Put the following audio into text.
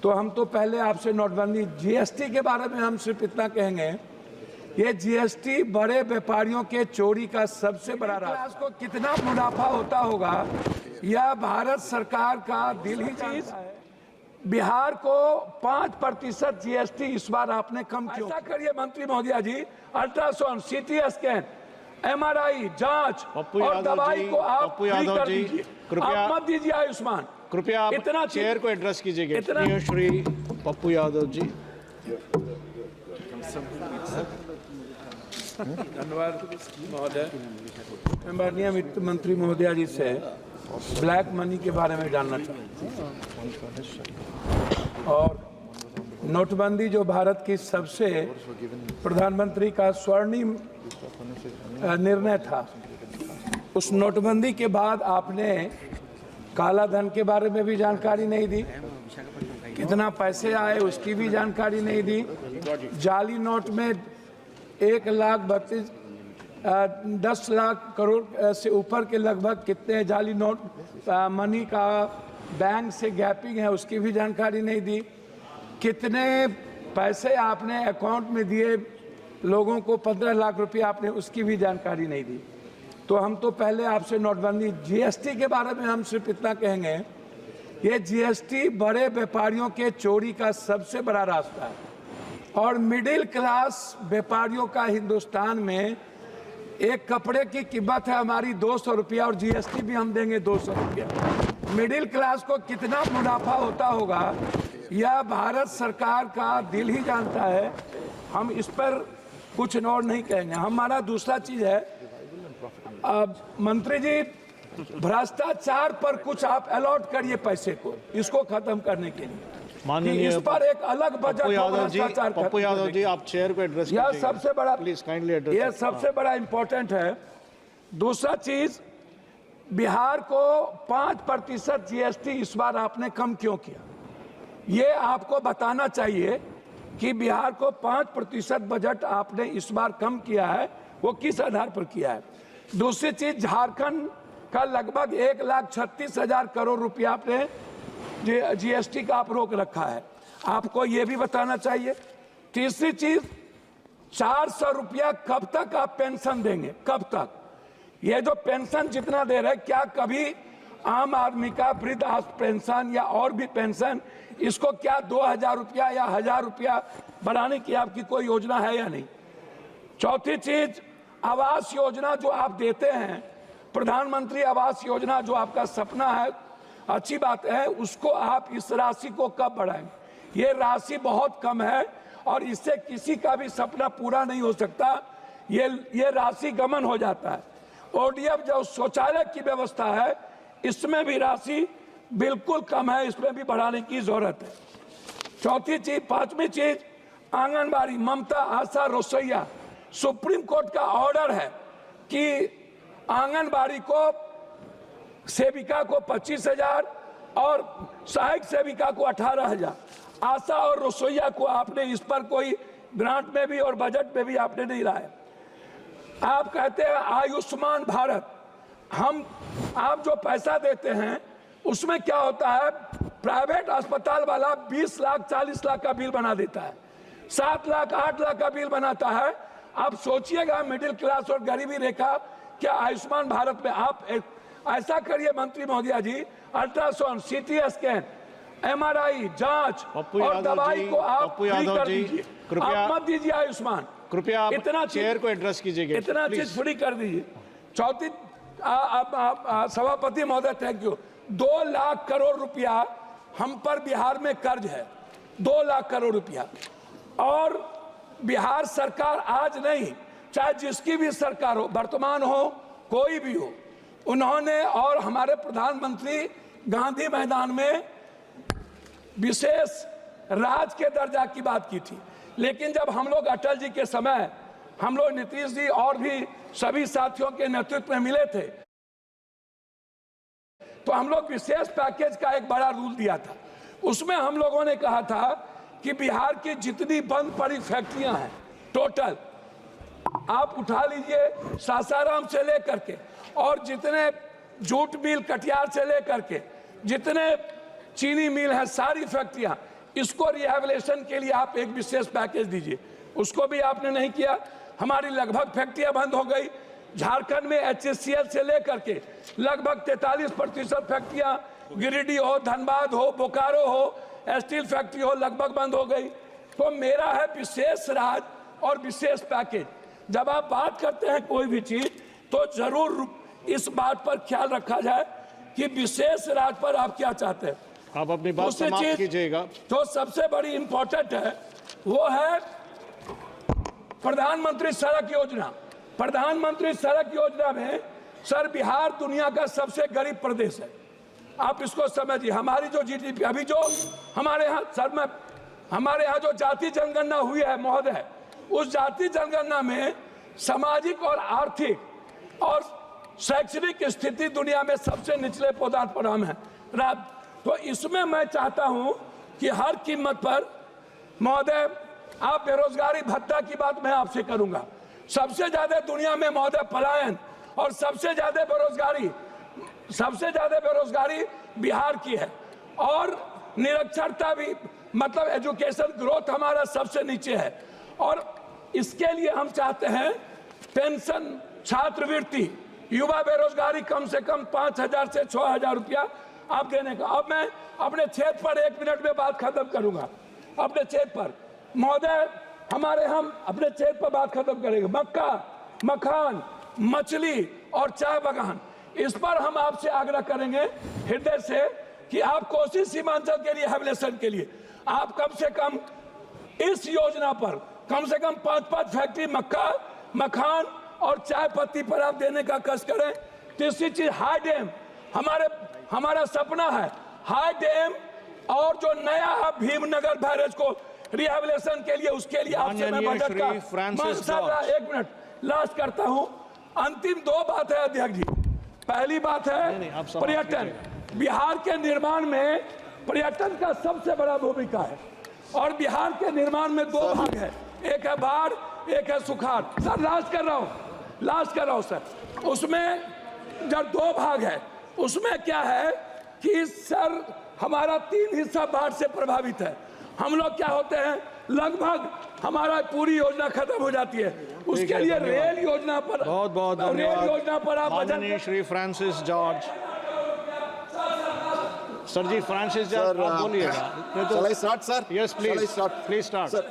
तो हम तो पहले आपसे नोटबंदी जीएसटी के बारे में हम सिर्फ इतना कहेंगे, ये जीएसटी बड़े व्यापारियों के चोरी का सबसे बड़ा रास्ता। को कितना मुनाफा होता होगा यह भारत सरकार का दिल ही जानता है। बिहार को 5% जीएसटी इस बार आपने कम क्यों? ऐसा करिए मंत्री महोदय जी, अल्ट्रासाउंड, सीटी स्कैन, एमआरआई जांच और दवाई को आप फ्री कर दीजिए। आप मत दीजिए आयुष्मान। कृपया आप इतना चेयर को एड्रेस कीजिएगा। इतना श्री पप्पू यादव जी। धन्यवाद महोदय। माननीय वित्त मंत्री महोदय जी से ब्लैक मनी के बारे में जानना चाहूँ और नोटबंदी जो भारत की सबसे प्रधानमंत्री का स्वर्णिम निर्णय था, उस नोटबंदी के बाद आपने काला धन के बारे में भी जानकारी नहीं दी, कितना पैसे आए उसकी भी जानकारी नहीं दी। जाली नोट में 10 लाख करोड़ से ऊपर के लगभग कितने जाली नोट मनी का बैंक से गैपिंग है उसकी भी जानकारी नहीं दी। कितने पैसे आपने अकाउंट में दिए लोगों को, 15 लाख रुपए आपने, उसकी भी जानकारी नहीं दी। तो हम तो पहले आपसे नोटबंदी जीएसटी के बारे में हम सिर्फ इतना कहेंगे, ये जीएसटी बड़े व्यापारियों के चोरी का सबसे बड़ा रास्ता है और मिडिल क्लास व्यापारियों का हिंदुस्तान में एक कपड़े की कीमत है हमारी 200 रुपया और जीएसटी भी हम देंगे 200 रुपया। मिडिल क्लास को कितना मुनाफा होता होगा यह भारत सरकार का दिल ही जानता है। हम इस पर कुछ और नहीं कहेंगे। हमारा दूसरा चीज है, मंत्री जी, भ्रष्टाचार पर कुछ आप अलॉट करिए पैसे को, इसको खत्म करने के लिए। माननीय इस पर एक अलग बजट पप्पू यादव जी, आप चेयर को एड्रेस कीजिए। यह सबसे बड़ा, प्लीज काइंडली एड्रेस। यह सबसे बड़ा इंपॉर्टेंट है। दूसरा चीज, बिहार को 5% जीएसटी इस बार आपने कम क्यों किया? ये आपको बताना चाहिए कि बिहार को 5% बजट आपने इस बार कम किया है, वो किस आधार पर किया है। दूसरी चीज, झारखंड का लगभग 1,36,000 करोड़ रुपया आपने जीएसटी का आप रोक रखा है, आपको ये भी बताना चाहिए। तीसरी चीज, 400 रुपया कब तक आप पेंशन देंगे, कब तक? ये जो पेंशन जितना दे रहे, क्या कभी आम आदमी का वृद्ध पेंशन या और भी पेंशन, इसको क्या 2,000 रुपया या 1,000 रुपया बढ़ाने की आपकी कोई योजना है या नहीं? चौथी चीज, आवास योजना जो आप देते हैं, प्रधानमंत्री आवास योजना जो आपका सपना है, अच्छी बात है, उसको आप इस राशि को कब बढ़ाएंगे? ये राशि बहुत कम है और इससे किसी का भी सपना पूरा नहीं हो सकता। ये राशि गमन हो जाता है। ओडीएफ जो शौचालय की व्यवस्था है, इसमें भी राशि बिल्कुल कम है, इसमें भी बढ़ाने की जरूरत है। चौथी चीज, पांचवी चीज, आंगनबाड़ी, ममता, आशा, रसोईया, सुप्रीम कोर्ट का ऑर्डर है कि आंगनबाड़ी को सेविका को 25,000 और सहायक सेविका को 18,000, आशा और रसोईया को आपने इस पर कोई ग्रांट में भी और बजट में भी आपने नहीं लाया। आप कहते हैं आयुष्मान भारत, आप जो पैसा देते हैं उसमें क्या होता है, प्राइवेट अस्पताल वाला 20 लाख 40 लाख का बिल बना देता है, 7 लाख 8 लाख का बिल बनाता है। आप सोचिएगा मिडिल क्लास और गरीबी रेखा क्या आयुष्मान भारत में आप ऐसा करिए मंत्री महोदय जी, अल्ट्रासाउंड, सीटी स्कैन, एमआरआई जांच और दवाई को आप फ्री कर दीजिए। आप मत दीजिए आयुष्मान। कृपया आप इतना चेयर को एड्रेस कीजिएगा। इतना चीज फ्री कर दीजिए। चौथी, सभापति महोदय, थैंक यू। 2 लाख करोड़ रुपया हम पर बिहार में कर्ज है, 2 लाख करोड़ रुपया, और बिहार सरकार आज नहीं, चाहे जिसकी भी सरकार हो, वर्तमान हो, कोई भी हो, उन्होंने और हमारे प्रधानमंत्री गांधी मैदान में विशेष राज के दर्जा की बात की थी। लेकिन जब हम लोग अटल जी के समय, हम लोग नीतीश जी और भी सभी साथियों के नेतृत्व में मिले थे, तो हम लोग विशेष पैकेज का एक बड़ा रूल दिया था। उसमें हम लोगों ने कहा था कि बिहार की जितनी बंद पड़ी फैक्ट्रियां हैं टोटल आप उठा लीजिए, सासाराम से लेकर के और जितने जूट मिल कटिहार से लेकर के जितने चीनी मिल है, सारी फैक्ट्रियां इसको रिहेबिलिटेशन के लिए आप एक विशेष पैकेज दीजिए, उसको भी आपने नहीं किया। हमारी लगभग फैक्ट्रियां बंद हो गई। झारखंड में HCL से लेकर के लगभग 43% फैक्ट्रियां, गिरिडीह हो, धनबाद हो, बोकारो हो, स्टील फैक्ट्री हो, लगभग बंद हो गई। तो मेरा है विशेष राज और विशेष पैकेज। जब आप बात करते हैं कोई भी चीज तो जरूर इस बात पर ख्याल रखा जाए कि विशेष राज पर आप क्या चाहते हैं। आप अपनी बात समाप्त कीजिएगा। जो सबसे बड़ी इंपॉर्टेंट है वो है प्रधानमंत्री सड़क योजना। प्रधानमंत्री सड़क योजना में सर बिहार दुनिया का सबसे गरीब प्रदेश है। आप इसको समझिए। हमारी जो GDP अभी जो हमारे यहाँ सर में हमारे यहाँ जो जाति जनगणना हुई है महोदय, उस जाति जनगणना में सामाजिक और आर्थिक और शैक्षणिक स्थिति दुनिया में सबसे निचले पदार्थ पर हम हैं। तो इसमें मैं चाहता हूं कि हर कीमत पर महोदय आप बेरोजगारी भत्ता की बात मैं आपसे करूंगा। सबसे ज्यादा दुनिया में महोदय पलायन और सबसे ज्यादा बेरोजगारी बिहार की है और निरक्षरता भी मतलब एजुकेशन ग्रोथ हमारा सबसे नीचे है। और इसके लिए हम चाहते हैं पेंशन, छात्रवृत्ति, युवा बेरोजगारी कम से कम 5,000 से 6,000 रुपया आप देने का। अब मैं अपने क्षेत्र पर 1 मिनट में बात खत्म करूंगा। अपने क्षेत्र पर महोदय हम अपने क्षेत्र पर बात खत्म करेंगे। मक्का, मखान, मछली और चाय बागान, इस पर हम आपसे आग्रह करेंगे हृदय से कि आप कोसी सीमांचल के लिए रिहेबिलिटेशन के लिए आप कम से कम इस योजना पर कम से कम 5 फैक्ट्री मक्का, मखान और चाय पत्ती पर आप देने का कष्ट करें। तीसरी चीज हाई डैम, हमारा सपना है हाई डैम और जो नया भीमनगर बैरेज को रिहेबिलिटेशन के लिए उसके लिए आपसे मैं बजट का 1 मिनट लास्ट करता हूं। अंतिम 2 बात है अध्यक्ष जी। पहली बात है पर्यटन। बिहार के निर्माण में पर्यटन का सबसे बड़ा भूमिका है और बिहार के निर्माण में 2 भाग है, एक है बाढ़, एक है सुखाड़। सर लास्ट कर रहा हूं सर। उसमें जब 2 भाग है उसमें क्या है कि सर हमारा 3 हिस्सा बाढ़ से प्रभावित है। हम लोग क्या होते हैं लगभग हमारा पूरी योजना खत्म हो जाती है। उसके लिए रेल योजना पर बहुत रेल योजना पर आप माननीय श्री फ्रांसिस जॉर्ज सर जी, फ्रांसिस जॉर्ज आप बोलिएगा। Shall I start, sir? Yes, please. Shall I start? Please start. Sir,